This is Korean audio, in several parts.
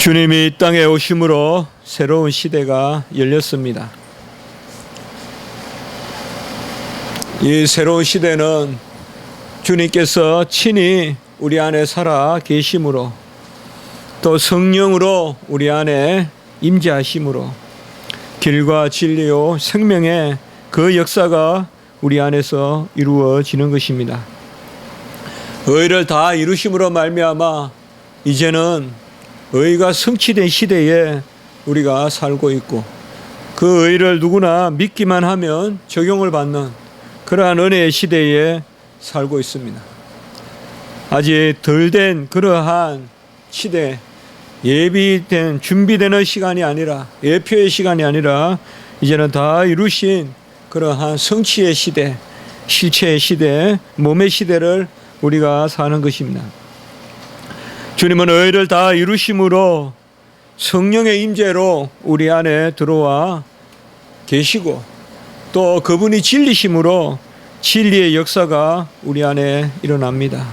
주님이 이 땅에 오심으로 새로운 시대가 열렸습니다. 이 새로운 시대는 주님께서 친히 우리 안에 살아 계심으로, 또 성령으로 우리 안에 임재하심으로 길과 진리요 생명의 그 역사가 우리 안에서 이루어지는 것입니다. 의를 다 이루심으로 말미암아 이제는 의가 성취된 시대에 우리가 살고 있고, 그 의를 누구나 믿기만 하면 적용을 받는 그러한 은혜의 시대에 살고 있습니다. 아직 덜 된 그러한 시대, 예비된 준비되는 시간이 아니라, 예표의 시간이 아니라 이제는 다 이루신 그러한 성취의 시대, 실체의 시대, 몸의 시대를 우리가 사는 것입니다. 주님은 의를 다 이루심으로 성령의 임재로 우리 안에 들어와 계시고, 또 그분이 진리심으로 진리의 역사가 우리 안에 일어납니다.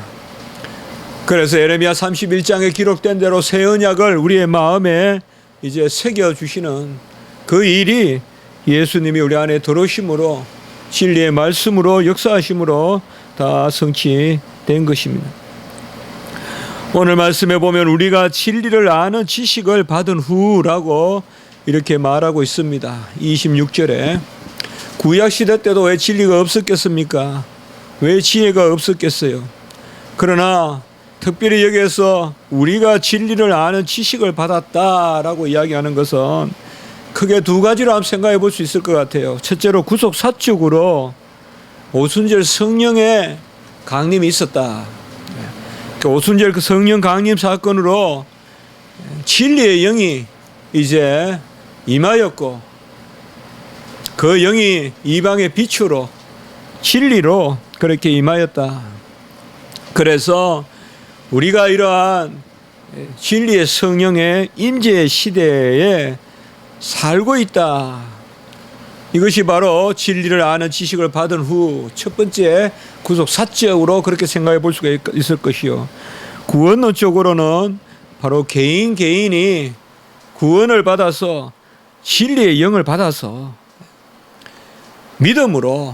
그래서 예레미야 31장에 기록된 대로 새 언약을 우리의 마음에 이제 새겨주시는 그 일이 예수님이 우리 안에 들어오심으로, 진리의 말씀으로 역사하심으로 다 성취된 것입니다. 오늘 말씀에 보면 우리가 진리를 아는 지식을 받은 후라고 이렇게 말하고 있습니다. 26절에 구약시대 때도 왜 진리가 없었겠습니까? 왜 지혜가 없었겠어요? 그러나 특별히 여기에서 우리가 진리를 아는 지식을 받았다라고 이야기하는 것은 크게 두 가지로 한번 생각해 볼 수 있을 것 같아요. 첫째로 구속사적으로 오순절 성령의 강림이 있었다. 오순절 그 성령 강림 사건으로 진리의 영이 이제 임하였고, 그 영이 이방의 빛으로 진리로 그렇게 임하였다. 그래서 우리가 이러한 진리의 성령의 임재의 시대에 살고 있다. 이것이 바로 진리를 아는 지식을 받은 후 첫 번째 구속 사적으로 그렇게 생각해 볼 수가 있을 것이요. 구원론적으로는 바로 개인이 구원을 받아서 진리의 영을 받아서 믿음으로,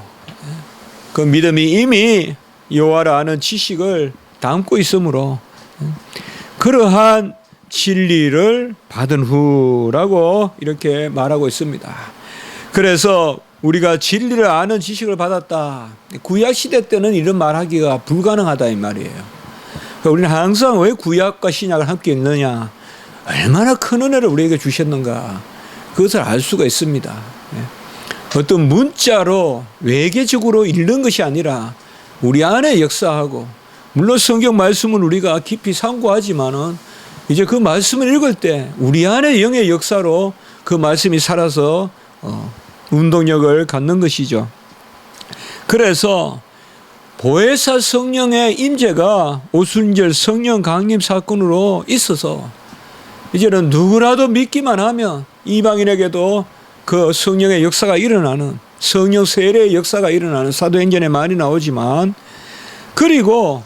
그 믿음이 이미 여호와를 아는 지식을 담고 있으므로 그러한 진리를 받은 후라고 이렇게 말하고 있습니다. 그래서 우리가 진리를 아는 지식을 받았다. 구약시대 때는 이런 말하기가 불가능하다 이 말이에요. 그러니까 우리는 항상 왜 구약과 신약을 함께 읽느냐, 얼마나 큰 은혜를 우리에게 주셨는가, 그것을 알 수가 있습니다. 어떤 문자로 외계적으로 읽는 것이 아니라 우리 안에 역사하고, 물론 성경 말씀은 우리가 깊이 상고하지만은 이제 그 말씀을 읽을 때 우리 안에 영의 역사로 그 말씀이 살아서 운동력을 갖는 것이죠. 그래서 보혜사 성령의 임재가 오순절 성령 강림 사건으로 있어서 이제는 누구라도 믿기만 하면 이방인에게도 그 성령의 역사가 일어나는, 성령 세례의 역사가 일어나는, 사도행전에 많이 나오지만, 그리고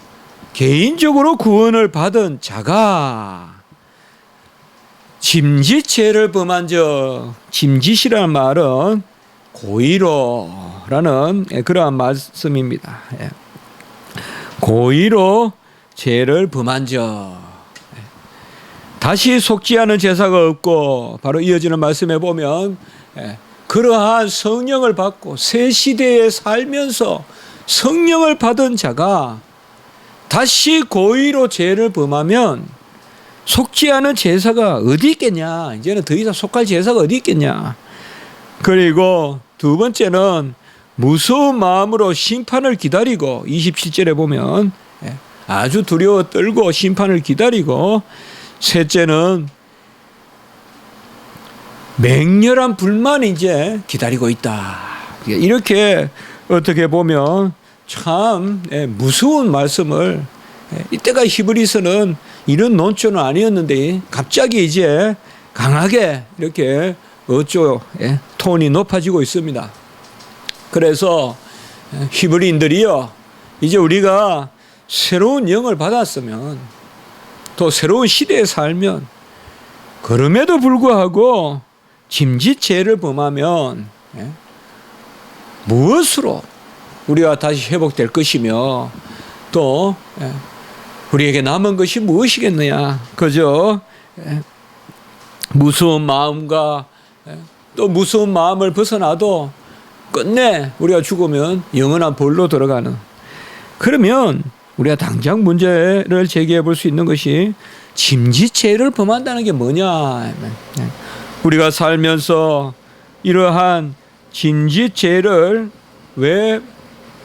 개인적으로 구원을 받은 자가 짐짓죄를 범한 적, 짐짓이라는 말은 고의로라는 그러한 말씀입니다. 고의로 죄를 범한 적, 다시 속지 않은 제사가 없고, 바로 이어지는 말씀에 보면 그러한 성령을 받고 새 시대에 살면서 성령을 받은 자가 다시 고의로 죄를 범하면 속지 않은 제사가 어디 있겠냐, 이제는 더 이상 속할 제사가 어디 있겠냐. 그리고 두 번째는 무서운 마음으로 심판을 기다리고, 27절에 보면 아주 두려워 떨고 심판을 기다리고, 셋째는 맹렬한 불만이 이제 기다리고 있다. 이렇게 어떻게 보면 참 무서운 말씀을, 이때가 히브리서는 이런 논조는 아니었는데 갑자기 이제 강하게 이렇게 톤이 높아지고 있습니다. 그래서 히브리인들이요, 이제 우리가 새로운 영을 받았으면, 또 새로운 시대에 살면 그럼에도 불구하고 짐짓죄를 범하면 무엇으로 우리가 다시 회복될 것이며 또 우리에게 남은 것이 무엇이겠느냐. 그저 무서운 마음과 또 무서운 마음을 벗어나도 끝내 우리가 죽으면 영원한 벌로 들어가는. 그러면 우리가 당장 문제를 제기해 볼 수 있는 것이 짐짓죄를 범한다는 게 뭐냐. 우리가 살면서 이러한 짐짓죄를 왜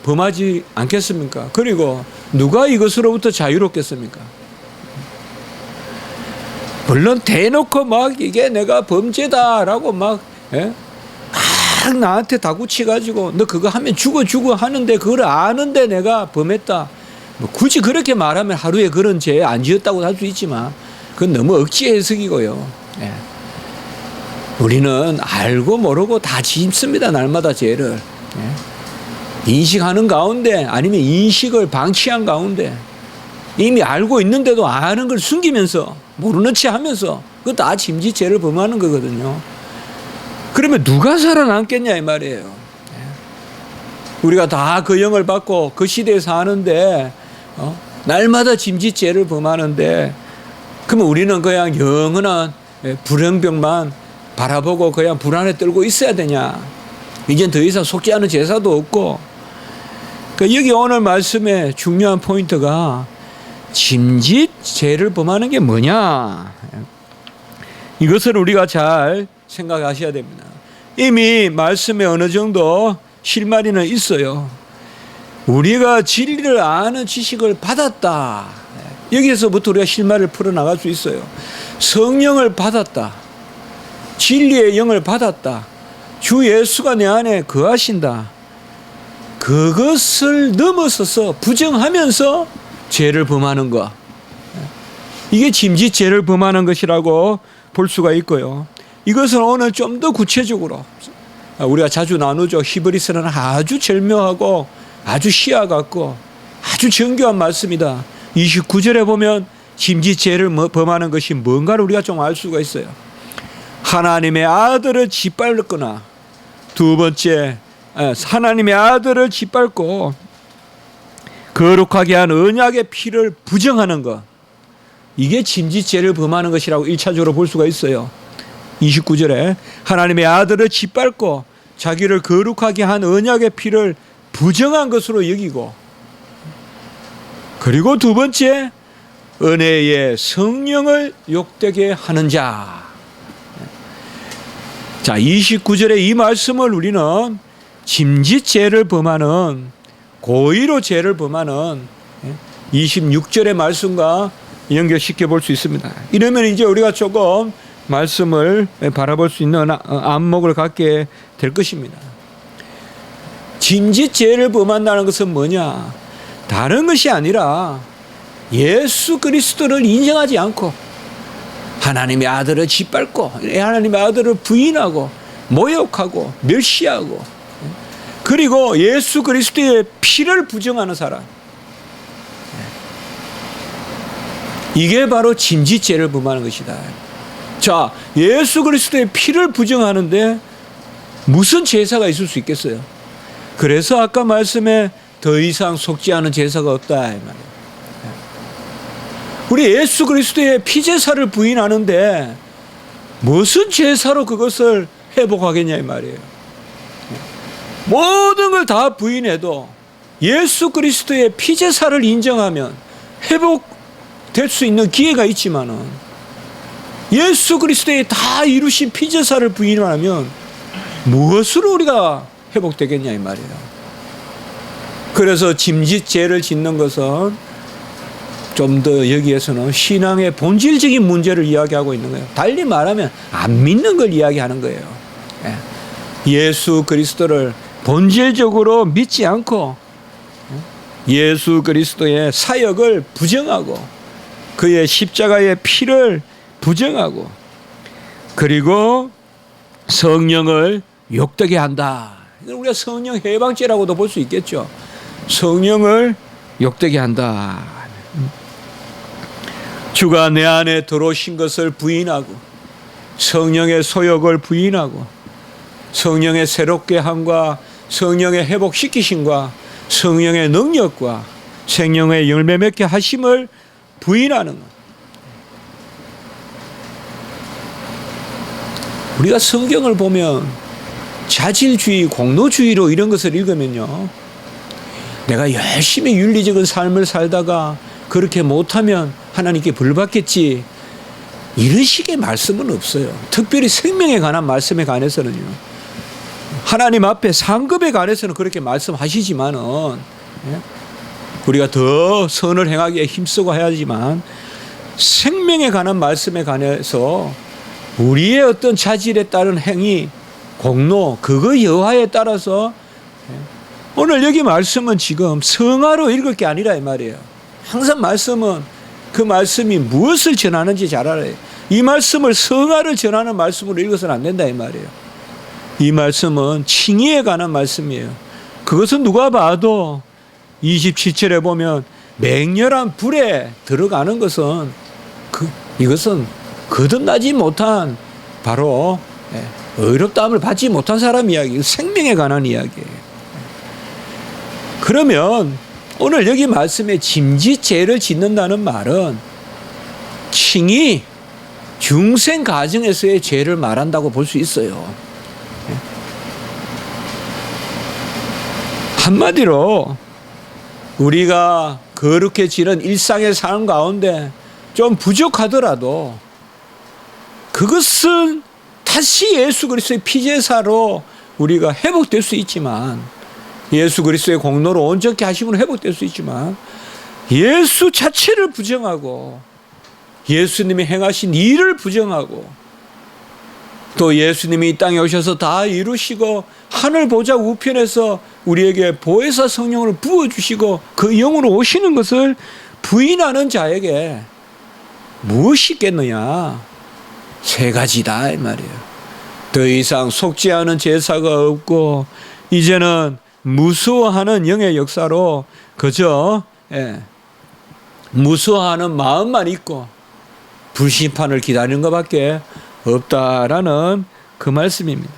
범하지 않겠습니까? 그리고 누가 이것으로부터 자유롭겠습니까? 물론 대놓고 막 이게 내가 범죄다라고 막 나한테 다구치가지고 너 그거 하면 죽어 하는데 그걸 아는데 내가 범했다. 뭐 굳이 그렇게 말하면 하루에 그런 죄 안 지었다고 할 수 있지만 그건 너무 억지 해석이고요. 우리는 알고 모르고 다 짓습니다. 날마다 죄를. 인식하는 가운데 아니면 인식을 방치한 가운데 이미 알고 있는데도 아는 걸 숨기면서 모르는 체 하면서 그거 다 짐짓죄를 범하는 거거든요. 그러면 누가 살아남겠냐 이 말이에요. 우리가 다 그 영을 받고 그 시대에 사는데 날마다 짐짓죄를 범하는데 그러면 우리는 그냥 영원한 불행병만 바라보고 그냥 불안에 떨고 있어야 되냐. 이젠 더 이상 속지 않은 제사도 없고. 그러니까 여기 오늘 말씀의 중요한 포인트가 짐짓죄를 범하는 게 뭐냐. 이것을 우리가 잘 생각하셔야 됩니다. 이미 말씀에 어느 정도 실마리는 있어요. 우리가 진리를 아는 지식을 받았다. 여기에서부터 우리가 실마리를 풀어나갈 수 있어요. 성령을 받았다. 진리의 영을 받았다. 주 예수가 내 안에 거하신다. 그것을 넘어서서 부정하면서 죄를 범하는 것. 이게 짐짓죄를 범하는 것이라고 볼 수가 있고요. 이것은 오늘 좀 더 구체적으로 우리가 자주 나누죠. 히브리서는 아주 절묘하고 아주 시야 같고 아주 정교한 말씀이다. 29절에 보면 짐짓죄를 범하는 것이 뭔가를 우리가 좀 알 수가 있어요. 하나님의 아들을 짓밟거나 두 번째 하나님의 아들을 짓밟고 거룩하게 한 언약의 피를 부정하는 것. 이게 짐짓죄를 범하는 것이라고 1차적으로 볼 수가 있어요. 29절에 하나님의 아들을 짓밟고 자기를 거룩하게 한 언약의 피를 부정한 것으로 여기고 그리고 두 번째 은혜의 성령을 욕되게 하는 자. 자, 29절의 이 말씀을 우리는 짐짓죄를 범하는 고의로 죄를 범하는 26절의 말씀과 연결시켜 볼 수 있습니다. 이러면 이제 우리가 조금 말씀을 바라볼 수 있는 안목을 갖게 될 것입니다. 짐짓죄를 범한다는 것은 뭐냐? 다른 것이 아니라 예수 그리스도를 인정하지 않고 하나님의 아들을 짓밟고 하나님의 아들을 부인하고 모욕하고 멸시하고 그리고 예수 그리스도의 피를 부정하는 사람. 이게 바로 짐짓죄를 범하는 것이다. 자, 예수 그리스도의 피를 부정하는데 무슨 제사가 있을 수 있겠어요? 그래서 아까 말씀에 더 이상 속지 않은 제사가 없다 이 말이에요. 우리 예수 그리스도의 피제사를 부인하는데 무슨 제사로 그것을 회복하겠냐 이 말이에요. 모든 걸 다 부인해도 예수 그리스도의 피제사를 인정하면 회복될 수 있는 기회가 있지만은 예수 그리스도의 다 이루신 피제사를 부인하면 무엇으로 우리가 회복되겠냐 이 말이에요. 그래서 짐짓죄를 짓는 것은 좀 더 여기에서는 신앙의 본질적인 문제를 이야기하고 있는 거예요. 달리 말하면 안 믿는 걸 이야기하는 거예요. 예수 그리스도를 본질적으로 믿지 않고 예수 그리스도의 사역을 부정하고 그의 십자가의 피를 부정하고 그리고 성령을 욕되게 한다. 우리가 성령 해방죄라고도 볼 수 있겠죠. 성령을 욕되게 한다. 주가 내 안에 들어오신 것을 부인하고 성령의 소욕을 부인하고 성령의 새롭게 함과 성령의 회복시키심과 성령의 능력과 생명의 열매 맺게 하심을 부인하는 것. 우리가 성경을 보면 자질주의, 공로주의로 이런 것을 읽으면요, 내가 열심히 윤리적인 삶을 살다가 그렇게 못하면 하나님께 벌받겠지, 이런 식의 말씀은 없어요. 특별히 생명에 관한 말씀에 관해서는요, 하나님 앞에 상급에 관해서는 그렇게 말씀하시지만은 우리가 더 선을 행하기에 힘쓰고 해야지만 생명에 관한 말씀에 관해서 우리의 어떤 자질에 따른 행위, 공로, 그거 여하에 따라서 오늘 여기 말씀은 지금 성화로 읽을 게 아니라 이 말이에요. 항상 말씀은 그 말씀이 무엇을 전하는지 잘 알아요. 이 말씀을 성화를 전하는 말씀으로 읽어서는 안 된다 이 말이에요. 이 말씀은 칭의에 관한 말씀이에요. 그것은 누가 봐도 27절에 보면 맹렬한 불에 들어가는 것은 이것은 거듭나지 못한 바로 의롭다함을 받지 못한 사람 이야기, 생명에 관한 이야기예요. 그러면 오늘 여기 말씀에 짐짓죄를 짓는다는 말은 칭의, 중생 가정에서의 죄를 말한다고 볼 수 있어요. 한마디로 우리가 거룩해지는 일상의 삶 가운데 좀 부족하더라도 그것은 다시 예수 그리스도의 피제사로 우리가 회복될 수 있지만, 예수 그리스도의 공로로 온전케 하심으로 회복될 수 있지만, 예수 자체를 부정하고 예수님이 행하신 일을 부정하고 또 예수님이 이 땅에 오셔서 다 이루시고 하늘 보좌 우편에서 우리에게 보혜사 성령을 부어주시고 그 영으로 오시는 것을 부인하는 자에게 무엇이 있겠느냐? 세 가지다 이 말이에요. 더 이상 속지 않은 제사가 없고 이제는 무수하는 영의 역사로 그저 무수하는 마음만 있고 불심판을 기다리는 것밖에 없다라는 그 말씀입니다.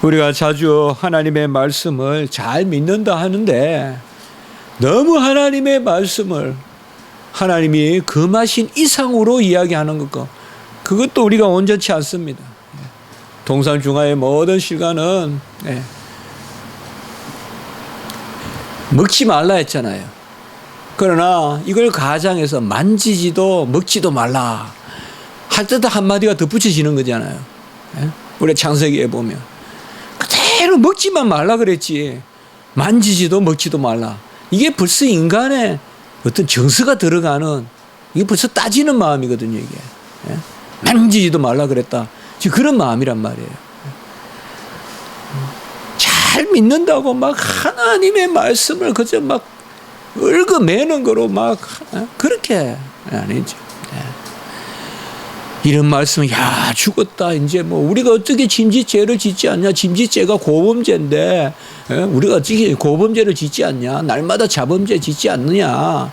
우리가 자주 하나님의 말씀을 잘 믿는다 하는데 너무 하나님의 말씀을 하나님이 금하신 이상으로 이야기하는 것과 그것도 우리가 온전치 않습니다. 동산중화의 모든 실과는 먹지 말라 했잖아요. 그러나 이걸 가장해서 만지지도 먹지도 말라 할 때도 한마디가 덧붙여지는 거잖아요. 우리 창세기에 보면 그대로 먹지만 말라 그랬지 만지지도 먹지도 말라. 이게 벌써 인간의 어떤 정서가 들어가는, 이게 벌써 따지는 마음이거든요. 이게 만지지도 말라 그랬다, 지금 그런 마음이란 말이에요. 잘 믿는다고 막 하나님의 말씀을 그저 막 얽어매는 거로 막 그렇게 아니죠. 이런 말씀은 야 죽었다 이제 뭐 우리가 어떻게 짐짓죄를 짓지 않냐, 짐짓죄가 고범죄인데 우리가 어떻게 고범죄를 짓지 않냐, 날마다 자범죄 짓지 않느냐,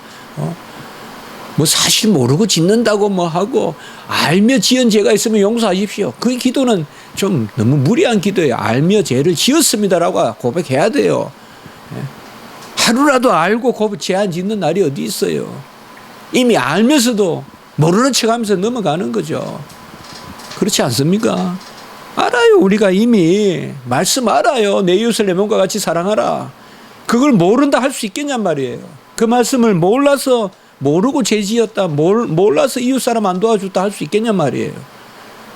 뭐 사실 모르고 짓는다고 뭐 하고 알며 지은 죄가 있으면 용서하십시오. 그 기도는 좀 너무 무리한 기도예요. 알며 죄를 지었습니다라고 고백해야 돼요. 하루라도 알고 죄 안 짓는 날이 어디 있어요. 이미 알면서도 모르는 척하면서 넘어가는 거죠. 그렇지 않습니까? 알아요. 우리가 이미 말씀 알아요. 내 이웃을 내 몸과 같이 사랑하라. 그걸 모른다 할 수 있겠냔 말이에요. 그 말씀을 몰라서 모르고 죄 지었다, 몰라서 이웃 사람 안 도와줬다 할 수 있겠냔 말이에요.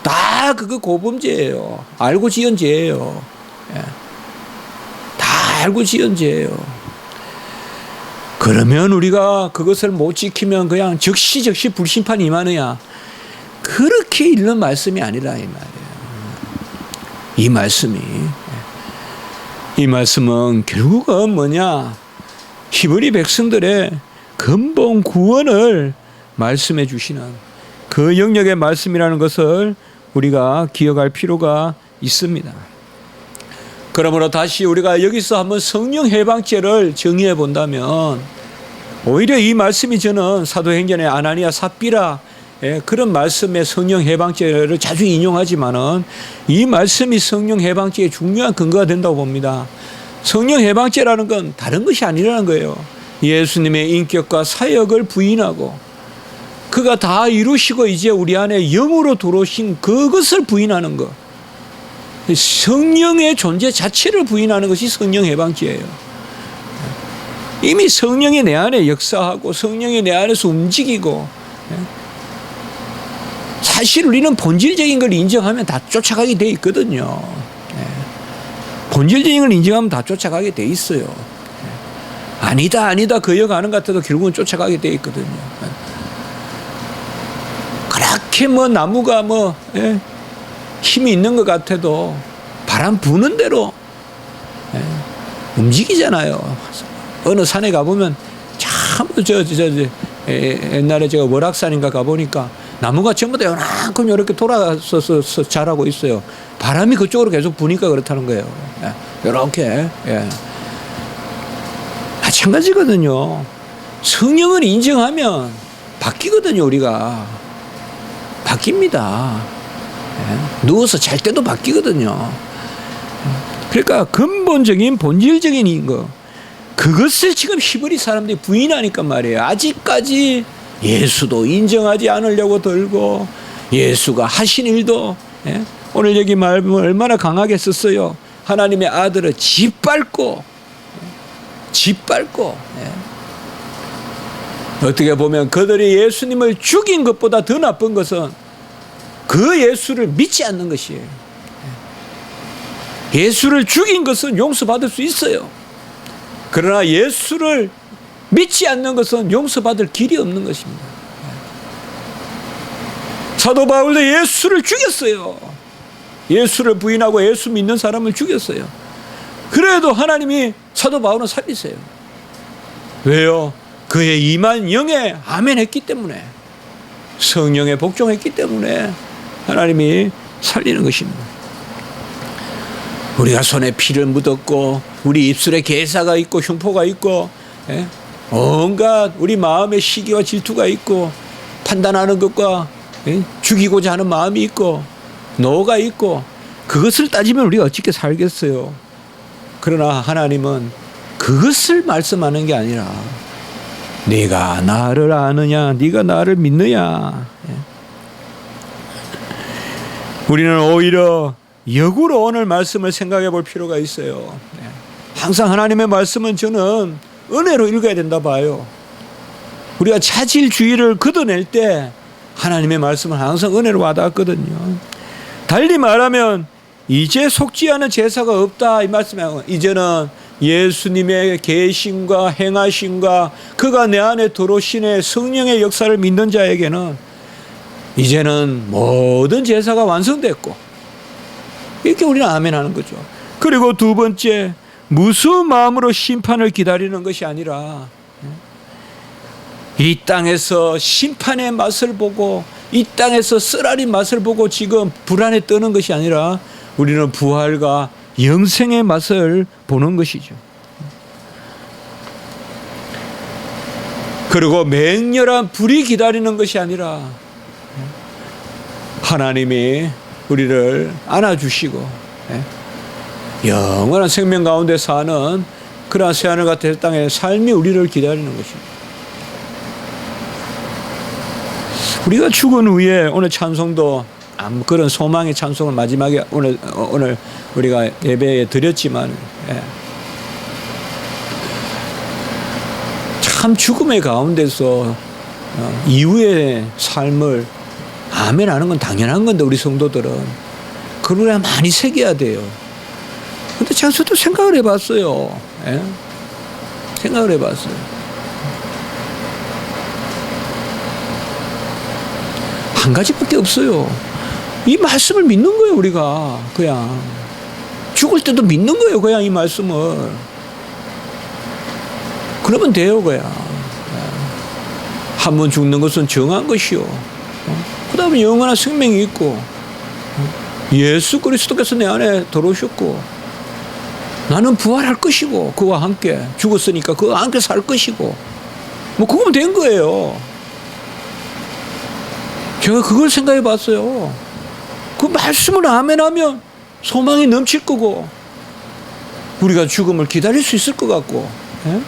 다 그거 고범죄예요. 알고 지은 죄예요. 다 알고 지은 죄예요. 그러면 우리가 그것을 못 지키면 그냥 즉시 불심판이 임하느냐, 그렇게 읽는 말씀이 아니라 이 말이에요. 이 말씀은 결국은 뭐냐, 히브리 백성들의 근본 구원을 말씀해 주시는 그 영역의 말씀이라는 것을 우리가 기억할 필요가 있습니다. 그러므로 다시 우리가 여기서 한번 성령 해방죄를 정의해 본다면 오히려 이 말씀이 저는 사도행전의 아나니아 삽비라 그런 말씀에 성령 해방죄를 자주 인용하지만은 이 말씀이 성령 해방죄의 중요한 근거가 된다고 봅니다. 성령 해방죄라는 건 다른 것이 아니라는 거예요. 예수님의 인격과 사역을 부인하고 그가 다 이루시고 이제 우리 안에 영으로 들어오신 그것을 부인하는 것. 성령의 존재 자체를 부인하는 것이 성령 해방죄예요. 이미 성령이 내 안에 역사하고 성령이 내 안에서 움직이고, 사실 우리는 본질적인 걸 인정하면 다 쫓아가게 돼 있거든요. 본질적인 걸 인정하면 다 쫓아가게 돼 있어요. 아니다 거여가는 것 같아도 결국은 쫓아가게 돼 있거든요. 그렇게 나무가 힘이 있는 것 같아도 바람 부는 대로 움직이잖아요. 어느 산에 가보면 참 옛날에 제가 월악산인가 가보니까 나무가 전부 다 요만큼 이렇게 돌아서서 자라고 있어요. 바람이 그쪽으로 계속 부니까 그렇다는 거예요. 이렇게. 마찬가지거든요. 성령을 인정하면 바뀌거든요. 우리가 바뀝니다. 누워서 잘 때도 바뀌거든요. 그러니까 근본적인 본질적인 거, 그것을 지금 히브리 사람들이 부인하니까 말이에요. 아직까지 예수도 인정하지 않으려고 들고, 예수가 하신 일도, 오늘 여기 말씀을 얼마나 강하게 썼어요. 하나님의 아들을 짓밟고 어떻게 보면 그들이 예수님을 죽인 것보다 더 나쁜 것은 그 예수를 믿지 않는 것이에요. 예수를 죽인 것은 용서받을 수 있어요. 그러나 예수를 믿지 않는 것은 용서받을 길이 없는 것입니다. 사도 바울도 예수를 죽였어요. 예수를 부인하고 예수 믿는 사람을 죽였어요. 그래도 하나님이 사도 바울은 살리세요. 왜요? 그의 임한 영에 아멘 했기 때문에, 성령에 복종했기 때문에 하나님이 살리는 것입니다. 우리가 손에 피를 묻었고 우리 입술에 괴사가 있고 흉포가 있고 온갖 우리 마음에 시기와 질투가 있고 판단하는 것과 죽이고자 하는 마음이 있고 노가 있고, 그것을 따지면 우리가 어떻게 살겠어요? 그러나 하나님은 그것을 말씀하는 게 아니라 네가 나를 아느냐, 네가 나를 믿느냐. 우리는 오히려 역으로 오늘 말씀을 생각해 볼 필요가 있어요. 항상 하나님의 말씀은 저는 은혜로 읽어야 된다 봐요. 우리가 차질주의를 걷어낼 때 하나님의 말씀은 항상 은혜로 와닿았거든요. 달리 말하면 이제 속지 않은 제사가 없다 이 말씀이에요. 이제는 예수님의 계심과 행하심과 그가 내 안에 들어오신 성령의 역사를 믿는 자에게는 이제는 모든 제사가 완성됐고, 이렇게 우리는 아멘하는 거죠. 그리고 두 번째, 무서운 마음으로 심판을 기다리는 것이 아니라 이 땅에서 심판의 맛을 보고 이 땅에서 쓰라린 맛을 보고 지금 불안에 떠는 것이 아니라 우리는 부활과 영생의 맛을 보는 것이죠. 그리고 맹렬한 불이 기다리는 것이 아니라 하나님이 우리를 안아주시고 영원한 생명 가운데 사는 그러한 새하늘 같은 땅의 삶이 우리를 기다리는 것입니다. 우리가 죽은 후에 오늘 찬송도 그런 소망의 찬송을 마지막에 오늘 우리가 예배에 드렸지만, 참 죽음의 가운데서 이후의 삶을 아멘하는 건 당연한 건데 우리 성도들은 그걸 많이 새겨야 돼요. 근데 저도 생각을 해봤어요. 생각을 해봤어요. 한 가지밖에 없어요. 이 말씀을 믿는 거예요. 우리가 그냥 죽을 때도 믿는 거예요. 그냥 이 말씀을. 그러면 돼요. 그냥 한 번 죽는 것은 정한 것이요, 그 다음에 영원한 생명이 있고, 예수 그리스도께서 내 안에 들어오셨고, 나는 부활할 것이고 그와 함께 죽었으니까 그와 함께 살 것이고, 뭐 그거면 된 거예요. 제가 그걸 생각해 봤어요. 그 말씀을 아멘하면 소망이 넘칠 거고 우리가 죽음을 기다릴 수 있을 것 같고, 예?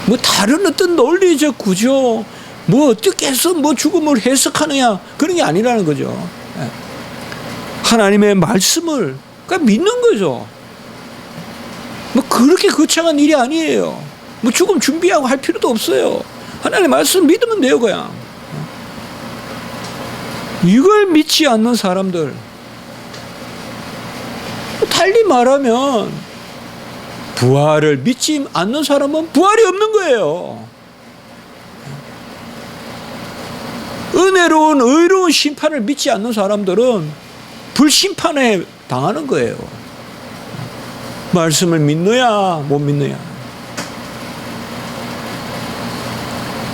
뭐 다른 어떤 논리적 구조, 뭐 어떻게 해서 뭐 죽음을 해석하느냐 그런 게 아니라는 거죠. 예? 하나님의 말씀을 그러니까 믿는 거죠. 뭐 그렇게 거창한 일이 아니에요. 뭐 죽음 준비하고 할 필요도 없어요. 하나님의 말씀 믿으면 돼요, 그냥. 이걸 믿지 않는 사람들, 달리 말하면 부활을 믿지 않는 사람은 부활이 없는 거예요. 은혜로운 의로운 심판을 믿지 않는 사람들은 불심판에 당하는 거예요. 말씀을 믿느냐 못 믿느냐.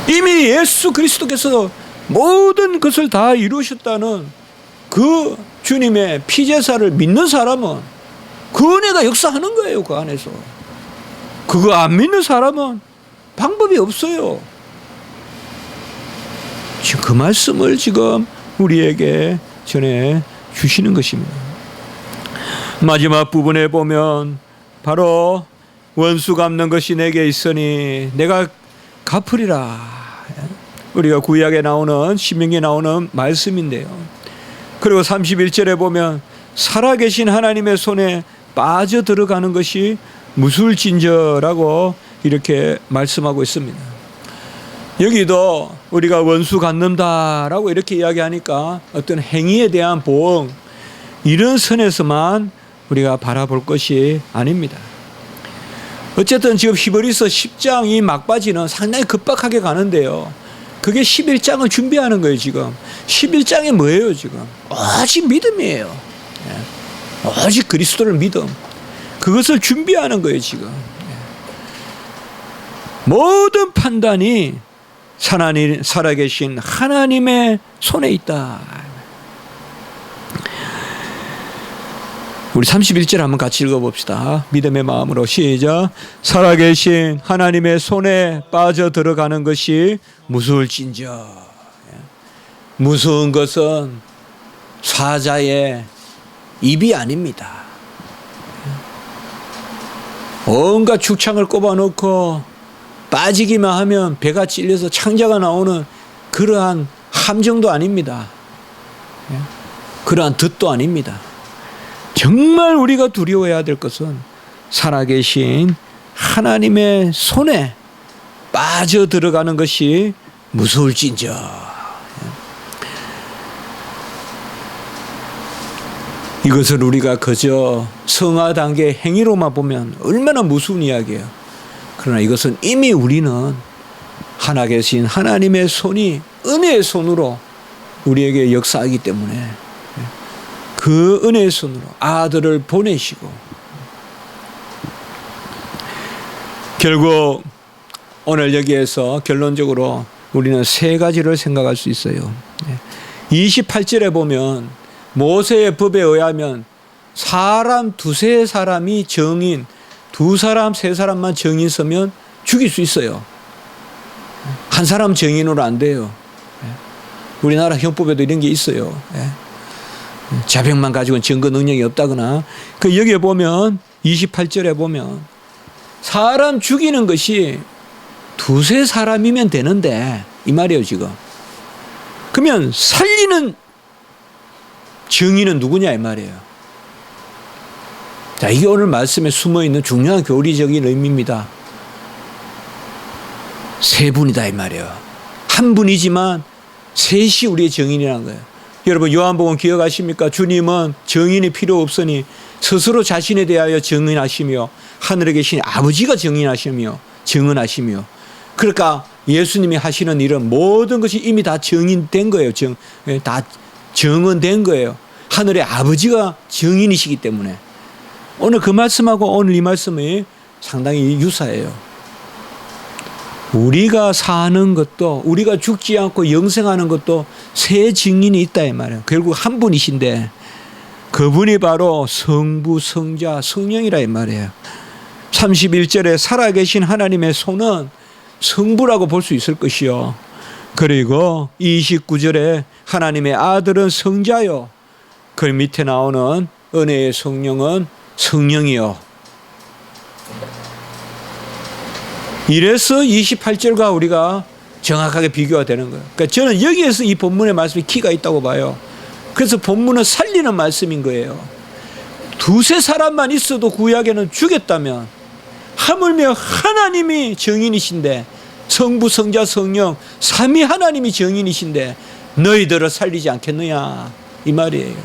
이미 예수 그리스도께서 모든 것을 다 이루셨다는 그 주님의 피제사를 믿는 사람은 그 은혜가 역사하는 거예요. 그 안에서. 그거 안 믿는 사람은 방법이 없어요. 지금 그 말씀을 지금 우리에게 전해 주시는 것입니다. 마지막 부분에 보면 바로 원수 갚는 것이 내게 있으니 내가 갚으리라. 우리가 구약에 나오는 신명기에 나오는 말씀인데요. 그리고 31절에 보면 살아계신 하나님의 손에 빠져 들어가는 것이 무술진저라고 이렇게 말씀하고 있습니다. 여기도 우리가 원수 갚는다라고 이렇게 이야기하니까 어떤 행위에 대한 보응 이런 선에서만 우리가 바라볼 것이 아닙니다. 어쨌든 지금 히브리서 10장 이 막바지는 상당히 급박하게 가는데요. 그게 11장을 준비하는 거예요. 지금 11장이 뭐예요? 지금 오직 믿음이에요. 오직 그리스도를 믿음, 그것을 준비하는 거예요. 지금 모든 판단이 살아계신 하나님의 손에 있다. 우리 31절 한번 같이 읽어봅시다. 믿음의 마음으로 시작. 살아계신 하나님의 손에 빠져 들어가는 것이 무서울진저. 무서운 것은 사자의 입이 아닙니다. 온갖 축창을 꼽아놓고 빠지기만 하면 배가 찔려서 창자가 나오는 그러한 함정도 아닙니다. 그러한 덫도 아닙니다. 정말 우리가 두려워해야 될 것은 살아계신 하나님의 손에 빠져 들어가는 것이 무서울진저. 이것을 우리가 그저 성화 단계 행위로만 보면 얼마나 무서운 이야기예요. 그러나 이것은 이미 우리는 하나 계신 하나님의 손이 은혜의 손으로 우리에게 역사하기 때문에 그 은혜의 손으로 아들을 보내시고 결국 오늘 여기에서 결론적으로 우리는 세 가지를 생각할 수 있어요. 28절에 보면 모세의 법에 의하면 사람 두세 사람이 정인, 두 사람 세 사람만 정인 서면 죽일 수 있어요. 한 사람 정인으로 안 돼요. 우리나라 형법에도 이런 게 있어요. 자백만 가지고는 증거 능력이 없다거나. 그 여기에 보면 28절에 보면 사람 죽이는 것이 두세 사람이면 되는데 이 말이에요 지금. 그러면 살리는 증인은 누구냐 이 말이에요. 자, 이게 오늘 말씀에 숨어있는 중요한 교리적인 의미입니다. 세 분이다 이 말이에요. 한 분이지만 셋이 우리의 증인이라는 거예요. 여러분 요한복음 기억하십니까? 주님은 증인이 필요 없으니 스스로 자신에 대하여 증인하시며 하늘에 계신 아버지가 증인하시며 증언하시며, 그러니까 예수님이 하시는 일은 모든 것이 이미 다 증인된 거예요. 다 증언된 거예요. 하늘의 아버지가 증인이시기 때문에 오늘 그 말씀하고 오늘 이 말씀이 상당히 유사해요. 우리가 사는 것도 우리가 죽지 않고 영생하는 것도 세 증인이 있다 이 말이에요. 결국 한 분이신데 그분이 바로 성부, 성자, 성령이라 이 말이에요. 31절에 살아계신 하나님의 손은 성부라고 볼 수 있을 것이요. 그리고 29절에 하나님의 아들은 성자요. 그 밑에 나오는 은혜의 성령은 성령이요. 이래서 28절과 우리가 정확하게 비교가 되는 거예요. 그러니까 저는 여기에서 이 본문의 말씀이 키가 있다고 봐요. 그래서 본문은 살리는 말씀인 거예요. 두세 사람만 있어도 구약에는 죽였다면 하물며 하나님이 증인이신데, 성부, 성자, 성령 삼위 하나님이 증인이신데 너희들을 살리지 않겠느냐 이 말이에요.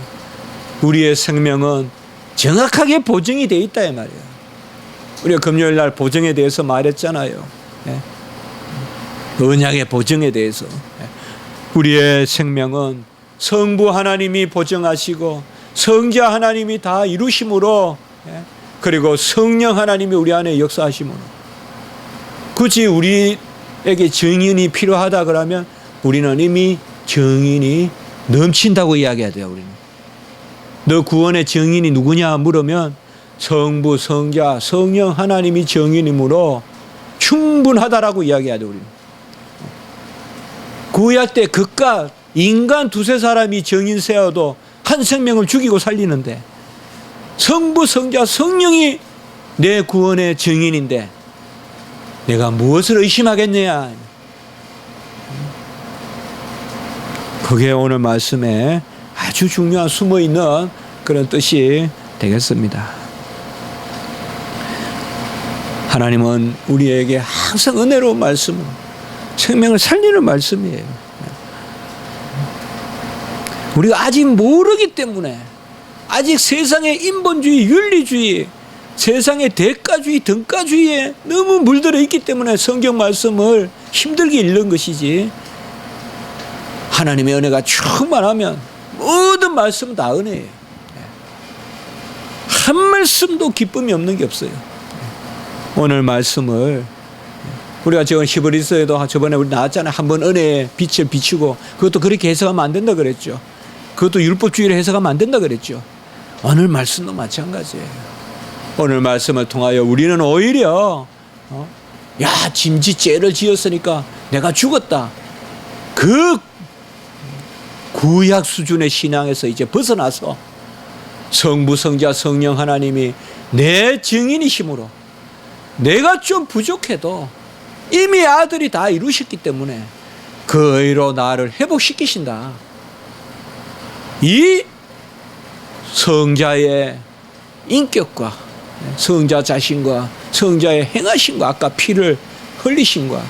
우리의 생명은 정확하게 보증이 되어 있다 이 말이에요. 우리가 금요일 날 보증에 대해서 말했잖아요. 언약의 보증에 대해서. 우리의 생명은 성부 하나님이 보증하시고 성자 하나님이 다 이루심으로, 그리고 성령 하나님이 우리 안에 역사하심으로, 굳이 우리에게 증인이 필요하다 그러면 우리는 이미 증인이 넘친다고 이야기해야 돼요. 우리는 너 구원의 증인이 누구냐 물으면 성부, 성자, 성령 하나님이 증인이므로 충분하다라고 이야기해야 돼요. 우리는 구약 때 그깟 인간 두세 사람이 증인 세워도 한 생명을 죽이고 살리는데, 성부, 성자, 성령이 내 구원의 증인인데 내가 무엇을 의심하겠느냐. 그게 오늘 말씀에 아주 중요한 숨어있는 그런 뜻이 되겠습니다. 하나님은 우리에게 항상 은혜로운 말씀으로 생명을 살리는 말씀이에요. 우리가 아직 모르기 때문에, 아직 세상의 인본주의, 윤리주의, 세상의 대가주의, 등가주의에 너무 물들어 있기 때문에 성경 말씀을 힘들게 읽는 것이지, 하나님의 은혜가 충만하면 모든 말씀은 다 은혜예요. 한 말씀도 기쁨이 없는 게 없어요. 오늘 말씀을 우리가 지금 히브리서에도 저번에 우리 나왔잖아요. 한번 은혜의 빛을 비추고, 그것도 그렇게 해석하면 안 된다 그랬죠. 그것도 율법주의로 해석하면 안 된다 그랬죠. 오늘 말씀도 마찬가지예요. 오늘 말씀을 통하여 우리는 오히려 야, 짐짓 죄를 지었으니까 내가 죽었다, 그 구약 수준의 신앙에서 이제 벗어나서 성부, 성자, 성령 하나님이 내 증인이심으로 내가 좀 부족해도 이미 아들이 다 이루셨기 때문에 그 의로 나를 회복시키신다. 이 성자의 인격과 성자 자신과 성자의 행하심과 아까 피를 흘리심과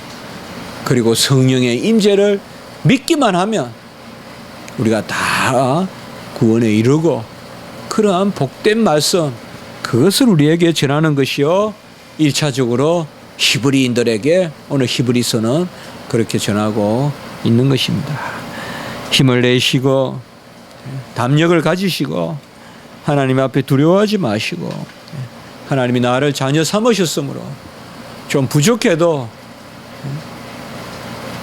그리고 성령의 임재를 믿기만 하면 우리가 다 구원에 이르고, 그러한 복된 말씀, 그것을 우리에게 전하는 것이요, 1차적으로 히브리인들에게 오늘 히브리서는 그렇게 전하고 있는 것입니다. 힘을 내시고 담력을 가지시고 하나님 앞에 두려워하지 마시고, 하나님이 나를 자녀 삼으셨으므로 좀 부족해도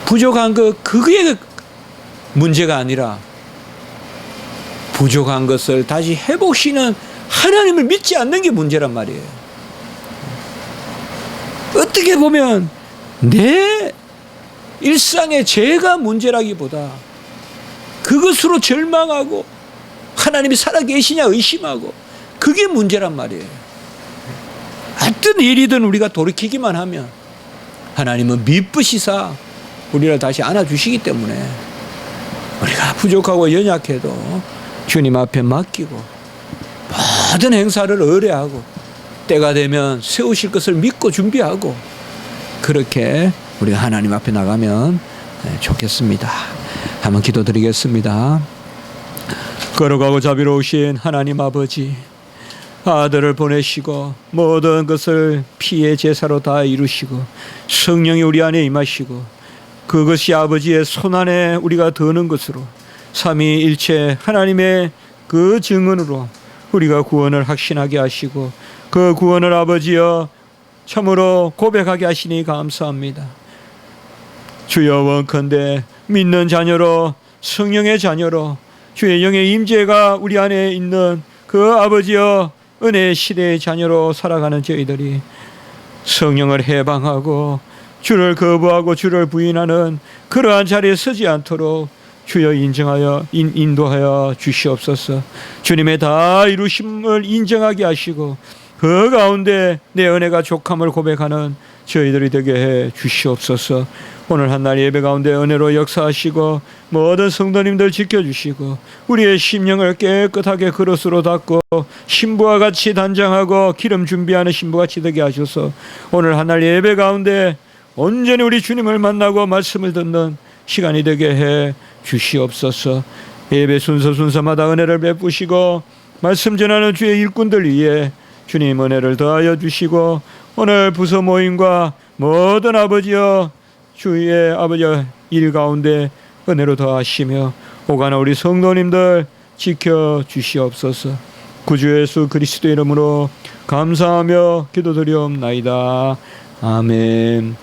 부족한 그게 문제가 아니라 부족한 것을 다시 회복시키는 하나님을 믿지 않는 게 문제란 말이에요. 어떻게 보면 내 일상의 죄가 문제라기보다 그것으로 절망하고 하나님이 살아계시냐 의심하고, 그게 문제란 말이에요. 어떤 일이든 우리가 돌이키기만 하면 하나님은 미쁘시사 우리를 다시 안아주시기 때문에 우리가 부족하고 연약해도 주님 앞에 맡기고 모든 행사를 의뢰하고 때가 되면 세우실 것을 믿고 준비하고, 그렇게 우리가 하나님 앞에 나가면 좋겠습니다. 한번 기도드리겠습니다. 거룩하고 자비로우신 하나님 아버지, 아들을 보내시고 모든 것을 피의 제사로 다 이루시고 성령이 우리 안에 임하시고, 그것이 아버지의 손안에 우리가 드는 것으로 삼위일체 하나님의 그 증언으로 우리가 구원을 확신하게 하시고, 그 구원을 아버지여 참으로 고백하게 하시니 감사합니다. 주여, 원컨대 믿는 자녀로, 성령의 자녀로 주의 영의 임재가 우리 안에 있는 그 아버지여 은혜의 시대의 자녀로 살아가는 저희들이 성령을 해방하고 주를 거부하고 주를 부인하는 그러한 자리에 서지 않도록 주여 인도하여 주시옵소서. 주님의 다 이루심을 인정하게 하시고 그 가운데 내 은혜가 족함을 고백하는 저희들이 되게 해 주시옵소서. 오늘 한날 예배 가운데 은혜로 역사하시고 모든 성도님들 지켜주시고 우리의 심령을 깨끗하게 그릇으로 닦고 신부와 같이 단장하고 기름 준비하는 신부같이 되게 하셔서 오늘 한날 예배 가운데 온전히 우리 주님을 만나고 말씀을 듣는 시간이 되게 해 주시옵소서. 예배 순서마다 은혜를 베푸시고 말씀 전하는 주의 일꾼들 위해 주님 은혜를 더하여 주시고 오늘 부서 모임과 모든 아버지여 주의 아버지여 일 가운데 은혜로 더하시며 오가는 우리 성도님들 지켜 주시옵소서. 구주 예수 그리스도 이름으로 감사하며 기도드리옵나이다. 아멘.